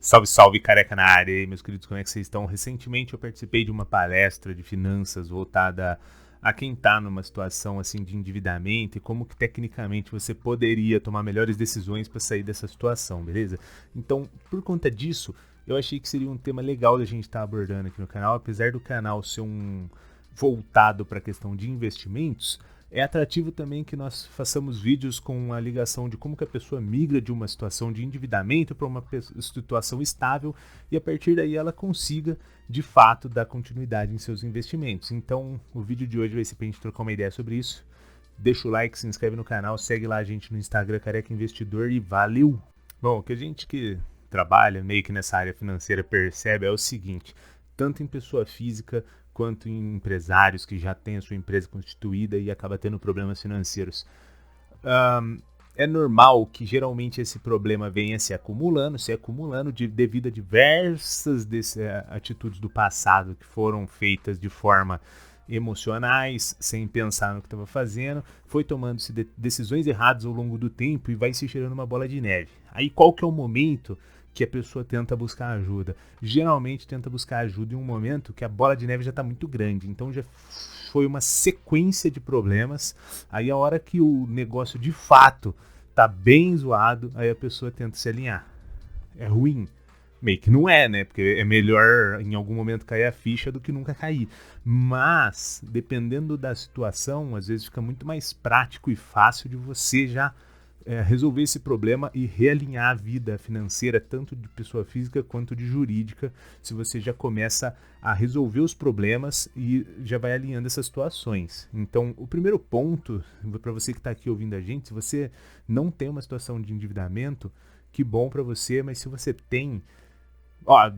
Salve, salve, careca na área. E aí, meus queridos, como é que vocês estão? Recentemente eu participei de uma palestra de finanças voltada a quem está numa situação assim de endividamento e como que tecnicamente você poderia tomar melhores decisões para sair dessa situação, beleza? Então, por conta disso, eu achei que seria um tema legal da gente estar abordando aqui no canal, apesar do canal ser voltado para a questão de investimentos. É atrativo também que nós façamos vídeos com a ligação de como que a pessoa migra de uma situação de endividamento para uma situação estável e a partir daí ela consiga, de fato, dar continuidade em seus investimentos. Então, o vídeo de hoje vai ser para a gente trocar uma ideia sobre isso. Deixa o like, se inscreve no canal, segue lá a gente no Instagram, Careca Investidor, e valeu! Bom, o que a gente que trabalha meio que nessa área financeira percebe é o seguinte: tanto em pessoa física quanto em empresários que já têm a sua empresa constituída e acaba tendo problemas financeiros. É normal que geralmente esse problema venha se acumulando devido a diversas atitudes do passado que foram feitas de forma emocionais, sem pensar no que estava fazendo, foi tomando-se decisões erradas ao longo do tempo e vai se gerando uma bola de neve. Aí qual que é o momento que a pessoa tenta buscar ajuda? Geralmente tenta buscar ajuda em um momento que a bola de neve já está muito grande, então já foi uma sequência de problemas. Aí a hora que o negócio de fato tá bem zoado, aí a pessoa tenta se alinhar. É ruim? Meio que não é, né? Porque é melhor em algum momento cair a ficha do que nunca cair. Mas, dependendo da situação, às vezes fica muito mais prático e fácil de você já resolver esse problema e realinhar a vida financeira, tanto de pessoa física quanto de jurídica, se você já começa a resolver os problemas e já vai alinhando essas situações. Então, o primeiro ponto, para você que está aqui ouvindo a gente, se você não tem uma situação de endividamento, que bom para você, mas se você tem,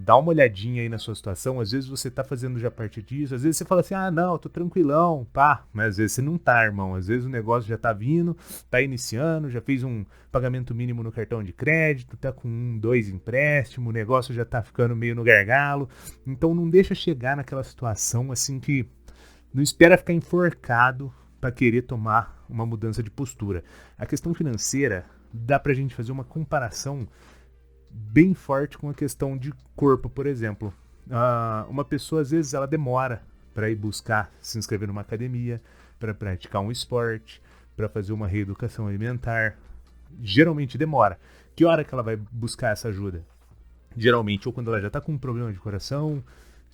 dá uma olhadinha aí na sua situação. Às vezes você tá fazendo já parte disso, às vezes você fala assim, não, tô tranquilão, pá, mas às vezes você não tá, irmão. Às vezes o negócio já tá vindo, tá iniciando, já fez um pagamento mínimo no cartão de crédito, tá com 2 empréstimos, o negócio já tá ficando meio no gargalo. Então não deixa chegar naquela situação assim que não espera ficar enforcado para querer tomar uma mudança de postura. A questão financeira, dá pra gente fazer uma comparação bem forte com a questão de corpo, por exemplo. Uma pessoa, às vezes, ela demora para ir buscar se inscrever numa academia, para praticar um esporte, para fazer uma reeducação alimentar. Geralmente demora. Que hora que ela vai buscar essa ajuda? Geralmente, ou quando ela já está com um problema de coração,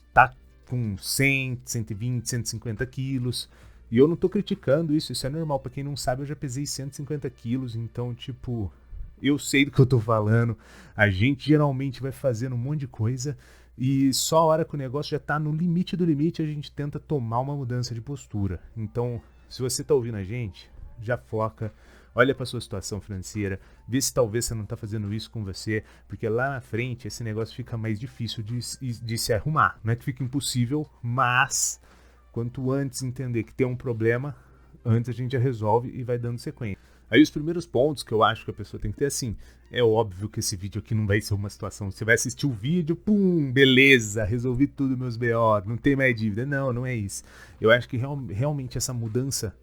está com 100, 120, 150 quilos. E eu não estou criticando isso é normal. Para quem não sabe, eu já pesei 150 quilos, então, tipo, eu sei do que eu tô falando. A gente geralmente vai fazendo um monte de coisa e só a hora que o negócio já tá no limite do limite a gente tenta tomar uma mudança de postura. Então, se você tá ouvindo a gente, já foca, olha para sua situação financeira, vê se talvez você não tá fazendo isso com você, porque lá na frente esse negócio fica mais difícil de se arrumar. Não é que fica impossível, mas quanto antes entender que tem um problema, antes a gente já resolve e vai dando sequência. Aí os primeiros pontos que eu acho que a pessoa tem que ter, assim, é óbvio que esse vídeo aqui não vai ser uma situação, você vai assistir o vídeo, pum, beleza, resolvi tudo meus BO, não tem mais dívida. Não é isso. Eu acho que realmente essa mudança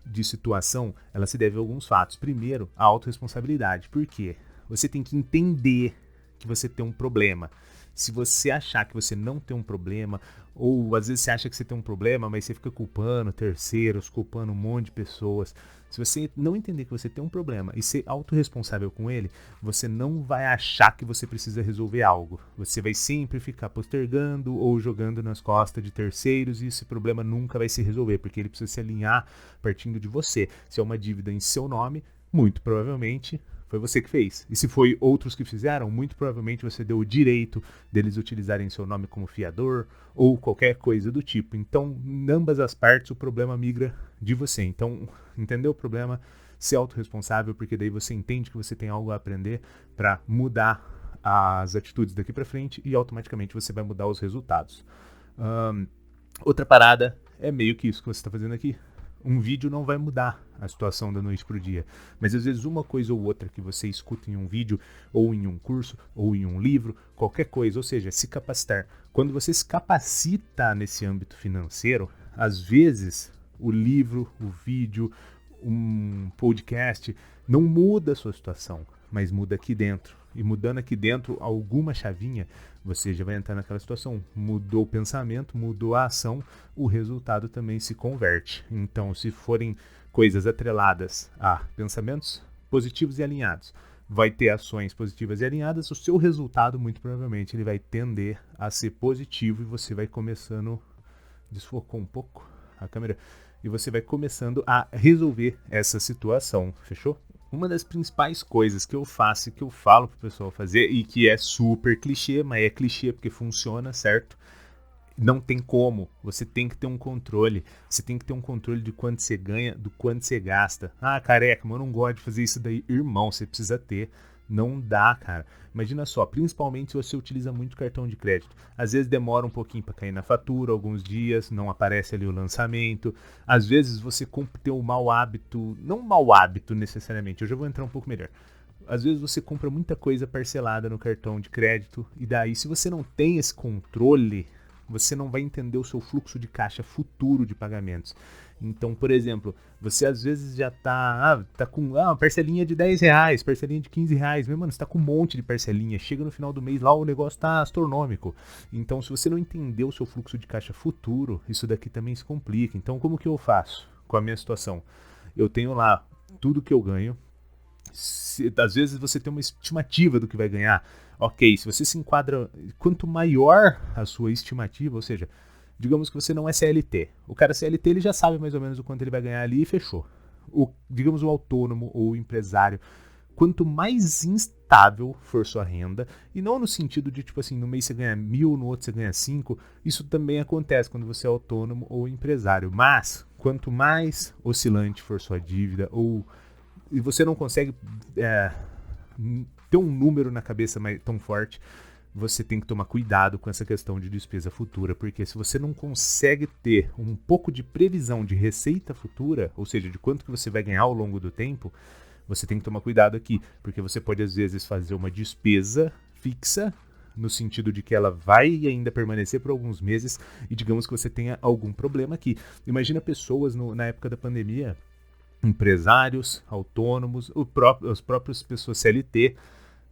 de situação, ela se deve a alguns fatos. Primeiro, a autorresponsabilidade. Por quê? Você tem que entender que você tem um problema. Se você achar que você não tem um problema, ou às vezes você acha que você tem um problema, mas você fica culpando terceiros, culpando um monte de pessoas. Se você não entender que você tem um problema e ser autorresponsável com ele, você não vai achar que você precisa resolver algo. Você vai sempre ficar postergando ou jogando nas costas de terceiros e esse problema nunca vai se resolver, porque ele precisa se alinhar partindo de você. Se é uma dívida em seu nome, muito provavelmente foi você que fez. E se foi outros que fizeram, muito provavelmente você deu o direito deles utilizarem seu nome como fiador ou qualquer coisa do tipo. Então, em ambas as partes, o problema migra de você. Então, entendeu o problema? Ser autorresponsável, porque daí você entende que você tem algo a aprender para mudar as atitudes daqui para frente e automaticamente você vai mudar os resultados. Outra parada é meio que isso que você está fazendo aqui. Um vídeo não vai mudar a situação da noite pro dia, mas às vezes uma coisa ou outra que você escuta em um vídeo, ou em um curso, ou em um livro, qualquer coisa, ou seja, se capacitar. Quando você se capacita nesse âmbito financeiro, às vezes o livro, o vídeo, um podcast não muda a sua situação, mas muda aqui dentro. E mudando aqui dentro alguma chavinha, você já vai entrar naquela situação. Mudou o pensamento, mudou a ação, o resultado também se converte. Então, se forem coisas atreladas a pensamentos positivos e alinhados, vai ter ações positivas e alinhadas, o seu resultado, muito provavelmente, ele vai tender a ser positivo e você vai começando... Desfocou um pouco a câmera. E você vai começando a resolver essa situação, fechou? Uma das principais coisas que eu faço e que eu falo pro pessoal fazer, e que é super clichê, mas é clichê porque funciona, certo? Não tem como, você tem que ter um controle. Você tem que ter um controle de quanto você ganha, do quanto você gasta. Ah, careca, mas eu não gosto de fazer isso daí. Irmão, você precisa ter. Não dá, cara. Imagina só, principalmente se você utiliza muito cartão de crédito. Às vezes demora um pouquinho para cair na fatura, alguns dias, não aparece ali o lançamento. Às vezes você tem um mau hábito, não um mau hábito necessariamente, eu já vou entrar um pouco melhor. Às vezes você compra muita coisa parcelada no cartão de crédito e daí, se você não tem esse controle, você não vai entender o seu fluxo de caixa futuro de pagamentos. Então, por exemplo, você às vezes já tá com uma parcelinha de R$10, parcelinha de R$15, mas, mano, você tá com um monte de parcelinha, chega no final do mês lá, o negócio tá astronômico. Então, se você não entender o seu fluxo de caixa futuro, isso daqui também se complica. Então, como que eu faço com a minha situação? Eu tenho lá tudo que eu ganho. Às vezes você tem uma estimativa do que vai ganhar. Ok, se você se enquadra, quanto maior a sua estimativa, ou seja, digamos que você não é CLT. O cara CLT, ele já sabe mais ou menos o quanto ele vai ganhar ali e fechou. Digamos o autônomo ou o empresário, quanto mais instável for sua renda, e não no sentido de, tipo assim, no mês você ganha 1.000, no outro você ganha 5, isso também acontece quando você é autônomo ou empresário, mas quanto mais oscilante for sua dívida, e você não consegue ter um número na cabeça tão forte, você tem que tomar cuidado com essa questão de despesa futura, porque se você não consegue ter um pouco de previsão de receita futura, ou seja, de quanto que você vai ganhar ao longo do tempo, você tem que tomar cuidado aqui, porque você pode às vezes fazer uma despesa fixa, no sentido de que ela vai ainda permanecer por alguns meses, e digamos que você tenha algum problema aqui. Imagina pessoas na época da pandemia, empresários, autônomos, as próprias pessoas CLT,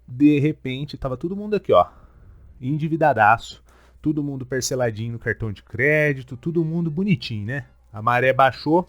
de repente tava todo mundo aqui, ó, endividadaço, todo mundo parceladinho no cartão de crédito, todo mundo bonitinho, né? A maré baixou,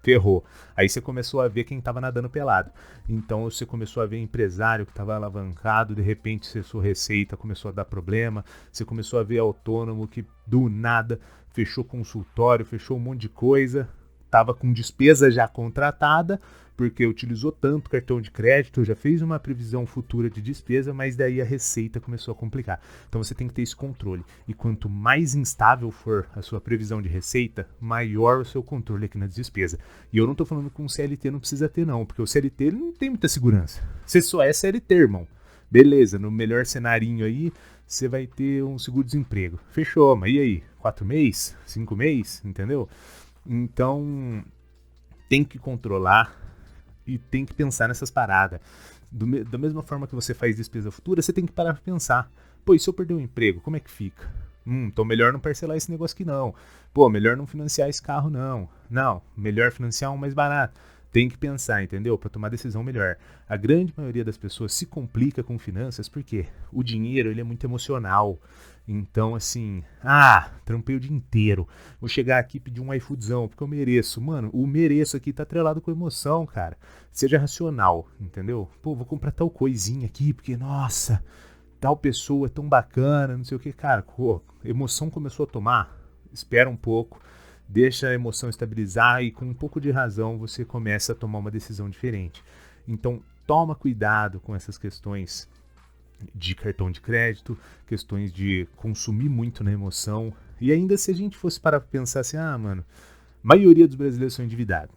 ferrou. Aí você começou a ver quem tava nadando pelado. Então você começou a ver empresário que tava alavancado, de repente sua receita começou a dar problema, você começou a ver autônomo que do nada fechou consultório, fechou um monte de coisa, tava com despesa já contratada, porque utilizou tanto cartão de crédito, já fez uma previsão futura de despesa, mas daí a receita começou a complicar. Então você tem que ter esse controle. E quanto mais instável for a sua previsão de receita, maior o seu controle aqui na despesa. E eu não tô falando que um CLT não precisa ter não, porque o CLT ele não tem muita segurança. Você só é CLT, irmão. Beleza, no melhor cenarinho aí, você vai ter um seguro-desemprego. Fechou, mas e aí? 4 meses? 5 meses? Entendeu? Então, tem que controlar e tem que pensar nessas paradas. Da mesma forma que você faz despesa futura, você tem que parar pra pensar. Pô, e se eu perder o emprego, como é que fica? Então melhor não parcelar esse negócio aqui não. Pô, melhor não financiar esse carro não. Não, melhor financiar um mais barato. Tem que pensar, entendeu? Para tomar decisão melhor. A grande maioria das pessoas se complica com finanças porque o dinheiro ele é muito emocional. Então, assim, trampei o dia inteiro. Vou chegar aqui e pedir um iFoodzão, porque eu mereço. Mano, o mereço aqui tá atrelado com emoção, cara. Seja racional, entendeu? Pô, vou comprar tal coisinha aqui, porque, nossa, tal pessoa é tão bacana, não sei o que. Cara, pô, emoção começou a tomar. Espera um pouco. Deixa a emoção estabilizar e com um pouco de razão você começa a tomar uma decisão diferente. Então, toma cuidado com essas questões de cartão de crédito, questões de consumir muito na emoção. E ainda se a gente fosse parar pra pensar assim, mano, a maioria dos brasileiros são endividados.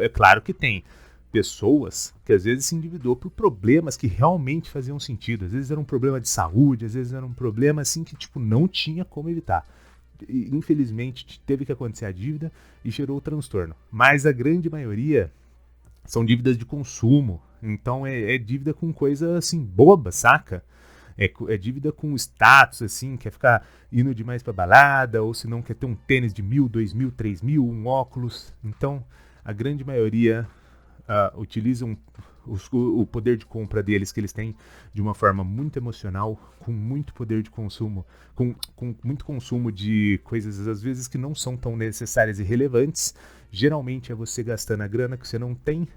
É claro que tem pessoas que às vezes se endividou por problemas que realmente faziam sentido. Às vezes era um problema de saúde, às vezes era um problema assim que tipo não tinha como evitar. Infelizmente teve que acontecer a dívida e gerou o transtorno, mas a grande maioria são dívidas de consumo, então é dívida com coisa assim boba, saca? É dívida com status, assim, quer ficar indo demais pra balada, ou se não quer ter um tênis de 1.000, 2.000, 3.000, um óculos. Então a grande maioria utilizam o poder de compra deles que eles têm de uma forma muito emocional, com muito poder de consumo, com muito consumo de coisas às vezes que não são tão necessárias e relevantes. Geralmente é você gastando a grana que você não tem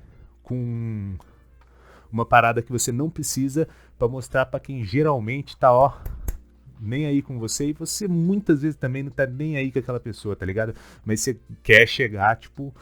com uma parada que você não precisa para mostrar para quem geralmente tá, ó, nem aí com você, e você muitas vezes também não tá nem aí com aquela pessoa, tá ligado? Mas você quer chegar, tipo,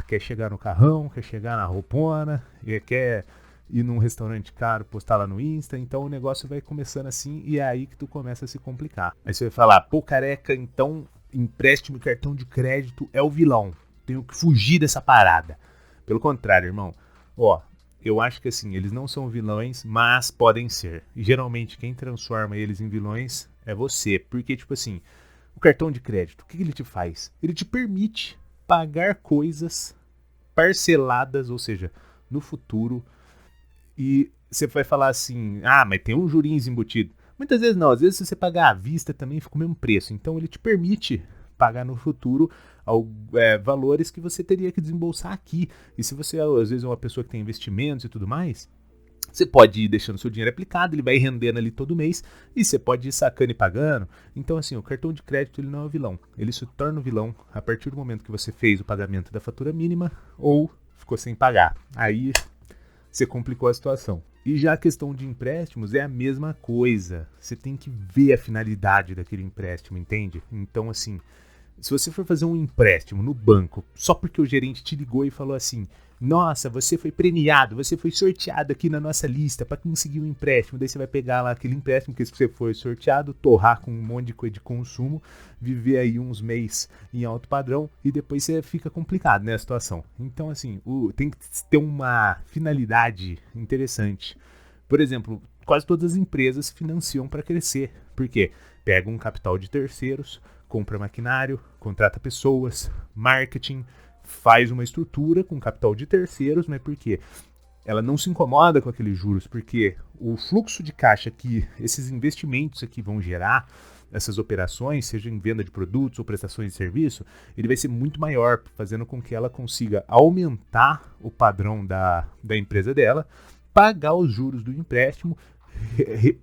quer chegar no carrão, quer chegar na roupona, quer ir num restaurante caro, postar lá no Insta, então o negócio vai começando assim, e é aí que tu começa a se complicar. Aí você vai falar, pô, careca, então empréstimo e cartão de crédito é o vilão, tenho que fugir dessa parada. Pelo contrário, irmão, ó, eu acho que assim, eles não são vilões, mas podem ser. E geralmente quem transforma eles em vilões é você. Porque, tipo assim, o cartão de crédito, o que ele te faz? Ele te permite pagar coisas parceladas, ou seja, no futuro. E você vai falar assim, mas tem um jurinhos embutido. Muitas vezes não, às vezes se você pagar à vista também fica o mesmo preço. Então ele te permite pagar no futuro valores que você teria que desembolsar aqui. E se você às vezes é uma pessoa que tem investimentos e tudo mais, você pode ir deixando seu dinheiro aplicado, ele vai rendendo ali todo mês, e você pode ir sacando e pagando. Então assim, o cartão de crédito ele não é um vilão, ele se torna um vilão a partir do momento que você fez o pagamento da fatura mínima ou ficou sem pagar. Aí você complicou a situação. E já a questão de empréstimos é a mesma coisa. Você tem que ver a finalidade daquele empréstimo, entende? Então, assim, se você for fazer um empréstimo no banco, só porque o gerente te ligou e falou assim, nossa, você foi premiado, você foi sorteado aqui na nossa lista para conseguir um empréstimo, daí você vai pegar lá aquele empréstimo que você foi sorteado, torrar com um monte de coisa de consumo, viver aí uns meses em alto padrão e depois você fica complicado, né, a situação. Então, assim, tem que ter uma finalidade interessante. Por exemplo, quase todas as empresas se financiam para crescer. Por quê? Pega um capital de terceiros, compra maquinário, contrata pessoas, marketing, faz uma estrutura com capital de terceiros, mas por quê? Ela não se incomoda com aqueles juros, porque o fluxo de caixa que esses investimentos aqui vão gerar, essas operações, seja em venda de produtos ou prestações de serviço, ele vai ser muito maior, fazendo com que ela consiga aumentar o padrão da empresa dela, pagar os juros do empréstimo,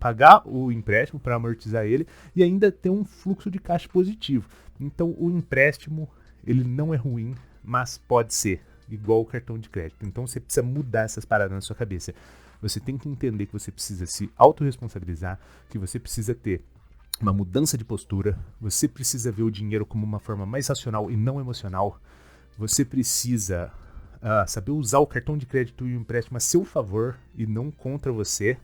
pagar o empréstimo para amortizar ele e ainda ter um fluxo de caixa positivo. Então o empréstimo ele não é ruim, mas pode ser igual o cartão de crédito. Então você precisa mudar essas paradas na sua cabeça. Você tem que entender que você precisa se autorresponsabilizar, que você precisa ter uma mudança de postura, você precisa ver o dinheiro como uma forma mais racional e não emocional. Você precisa saber usar o cartão de crédito e o empréstimo a seu favor e não contra você,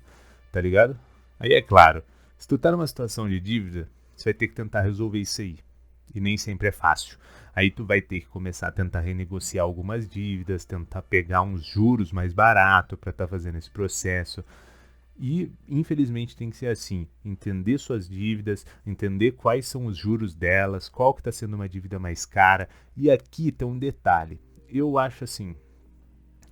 tá ligado? Aí é claro, se tu tá numa situação de dívida, você vai ter que tentar resolver isso aí. E nem sempre é fácil. Aí tu vai ter que começar a tentar renegociar algumas dívidas, tentar pegar uns juros mais baratos para estar fazendo esse processo. E, infelizmente, tem que ser assim. Entender suas dívidas, entender quais são os juros delas, qual que está sendo uma dívida mais cara. E aqui tem um detalhe. Eu acho assim,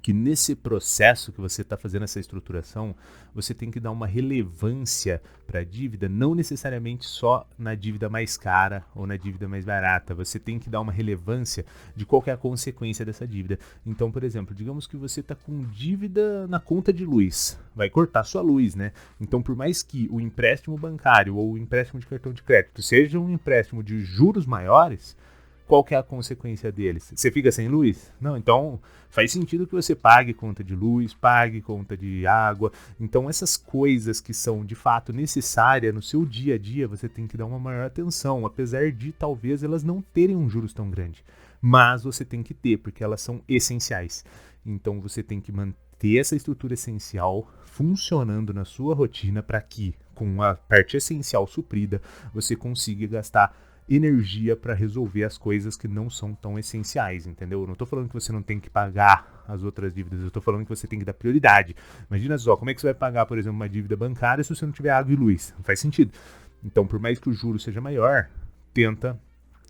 que nesse processo que você está fazendo essa estruturação, você tem que dar uma relevância para a dívida, não necessariamente só na dívida mais cara ou na dívida mais barata. Você tem que dar uma relevância de qual que é a consequência dessa dívida. Então, por exemplo, digamos que você está com dívida na conta de luz, vai cortar sua luz, né? Então, por mais que o empréstimo bancário ou o empréstimo de cartão de crédito seja um empréstimo de juros maiores, qual que é a consequência deles? Você fica sem luz? Não, então faz sentido que você pague conta de luz, pague conta de água. Então essas coisas que são de fato necessárias no seu dia a dia, você tem que dar uma maior atenção, apesar de talvez elas não terem um juros tão grande. Mas você tem que ter, porque elas são essenciais. Então você tem que manter essa estrutura essencial funcionando na sua rotina para que, com a parte essencial suprida, você consiga gastar energia para resolver as coisas que não são tão essenciais, entendeu? Eu não tô falando que você não tem que pagar as outras dívidas, eu tô falando que você tem que dar prioridade. Imagina só, como é que você vai pagar, por exemplo, uma dívida bancária se você não tiver água e luz? Não faz sentido. Então, por mais que o juro seja maior, tenta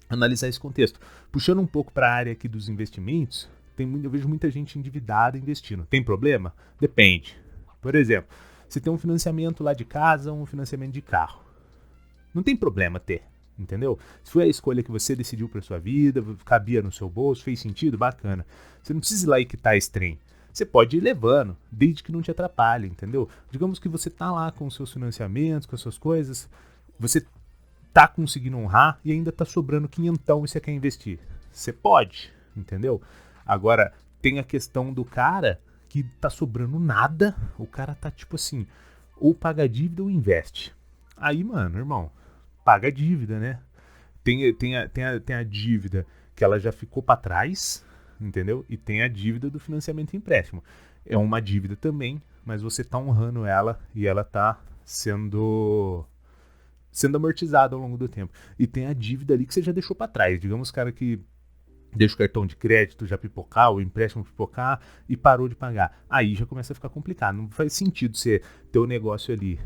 analisar esse contexto. Puxando um pouco para a área aqui dos investimentos, eu vejo muita gente endividada investindo. Tem problema? Depende. Por exemplo, você tem um financiamento lá de casa, um financiamento de carro. Não tem problema ter. Entendeu? Se foi a escolha que você decidiu para sua vida, cabia no seu bolso, fez sentido, bacana. Você não precisa ir lá e quitar esse trem. você pode ir levando, desde que não te atrapalhe, entendeu? Digamos que você tá lá com os seus financiamentos, com as suas coisas, você tá conseguindo honrar e ainda tá sobrando quinhentão e você quer investir. Você pode, entendeu? Agora, tem a questão do cara que tá sobrando nada, o cara tá tipo assim, ou paga a dívida ou investe. Aí, mano, irmão, paga a dívida, né? Tem a dívida que ela já ficou para trás, entendeu? E tem a dívida do financiamento e empréstimo. É uma dívida também, mas você tá honrando ela e ela tá sendo amortizada ao longo do tempo. E tem a dívida ali que você já deixou para trás. Digamos, cara que deixa o cartão de crédito já pipocar, o empréstimo pipocar e parou de pagar. Aí já começa a ficar complicado. Não faz sentido você ter o negócio ali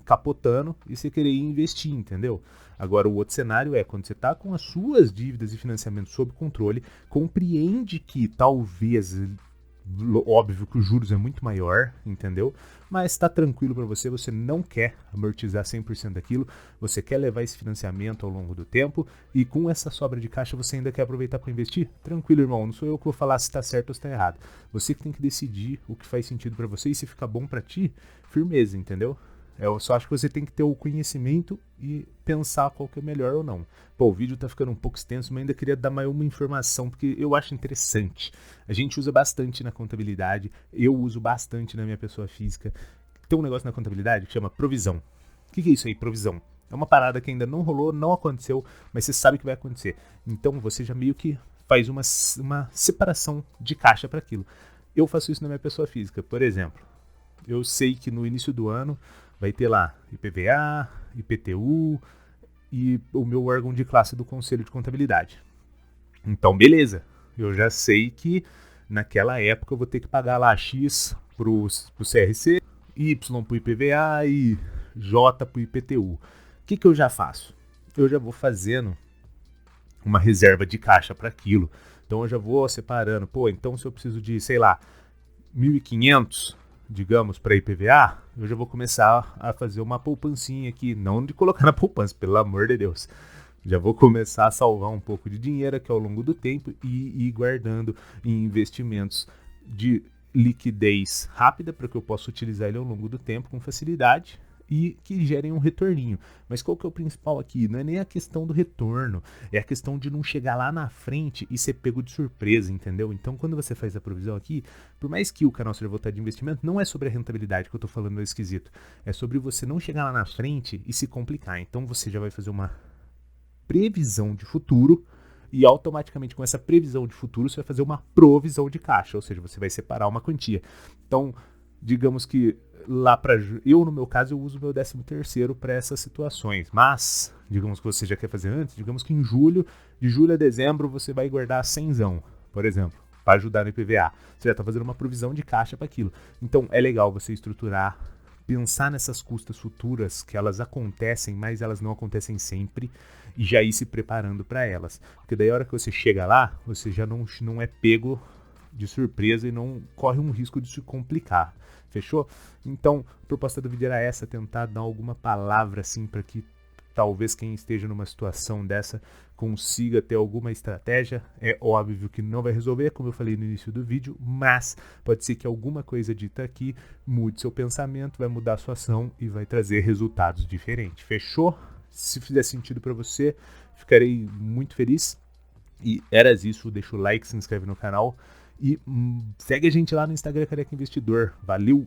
capotando e você querer investir, entendeu? Agora, o outro cenário é quando você está com as suas dívidas e financiamento sob controle, compreende que talvez, óbvio que os juros é muito maior, entendeu? Mas está tranquilo para você, você não quer amortizar 100% daquilo, você quer levar esse financiamento ao longo do tempo e com essa sobra de caixa você ainda quer aproveitar para investir? Tranquilo, irmão, não sou eu que vou falar se está certo ou se está errado. Você que tem que decidir o que faz sentido para você e se ficar bom para ti, firmeza, entendeu? Eu só acho que você tem que ter o conhecimento e pensar qual que é melhor ou não. Pô, o vídeo tá ficando um pouco extenso, mas ainda queria dar mais uma informação, porque eu acho interessante. A gente usa bastante na contabilidade, eu uso bastante na minha pessoa física. Tem um negócio na contabilidade que chama provisão. O que é isso aí, provisão? É uma parada que ainda não rolou, não aconteceu, mas você sabe que vai acontecer. Então você já meio que faz uma separação de caixa para aquilo. Eu faço isso na minha pessoa física, por exemplo. Eu sei que no início do ano vai ter lá IPVA, IPTU e o meu órgão de classe do Conselho de Contabilidade. Então, beleza. Eu já sei que naquela época eu vou ter que pagar lá X pro CRC, Y pro IPVA e J pro IPTU. O que eu já faço? Eu já vou fazendo uma reserva de caixa para aquilo. Então eu já vou separando. Pô, então se eu preciso de, sei lá, 1.500, digamos, para IPVA, eu já vou começar a fazer uma poupancinha aqui, não de colocar na poupança, pelo amor de Deus. Já vou começar a salvar um pouco de dinheiro aqui ao longo do tempo e ir guardando em investimentos de liquidez rápida para que eu possa utilizar ele ao longo do tempo com facilidade e que gerem um retorninho. Mas qual que é o principal aqui? Não é nem a questão do retorno, é a questão de não chegar lá na frente e ser pego de surpresa, entendeu? Então, quando você faz a provisão aqui, por mais que o canal seja voltado de investimento, não é sobre a rentabilidade que eu tô falando no esquisito. É sobre você não chegar lá na frente e se complicar. Então, você já vai fazer uma previsão de futuro e automaticamente com essa previsão de futuro você vai fazer uma provisão de caixa, ou seja, você vai separar uma quantia. Então, digamos que lá para eu, no meu caso, eu uso o meu 13º para essas situações, mas digamos que você já quer fazer antes, digamos que em julho, de julho a dezembro, você vai guardar 100zão, por exemplo, para ajudar no IPVA. Você já está fazendo uma provisão de caixa para aquilo. Então, é legal você estruturar, pensar nessas custas futuras, que elas acontecem, mas elas não acontecem sempre, e já ir se preparando para elas. Porque daí a hora que você chega lá, você já não é pego de surpresa e não corre um risco de se complicar. Fechou? Então, a proposta do vídeo era essa, tentar dar alguma palavra assim para que talvez quem esteja numa situação dessa consiga ter alguma estratégia. É óbvio que não vai resolver, como eu falei no início do vídeo, mas pode ser que alguma coisa dita aqui mude seu pensamento, vai mudar a sua ação e vai trazer resultados diferentes. Fechou? Se fizer sentido para você, ficarei muito feliz. E eras isso, deixa o like, se inscreve no canal e segue a gente lá no Instagram Careca Investidor. Valeu!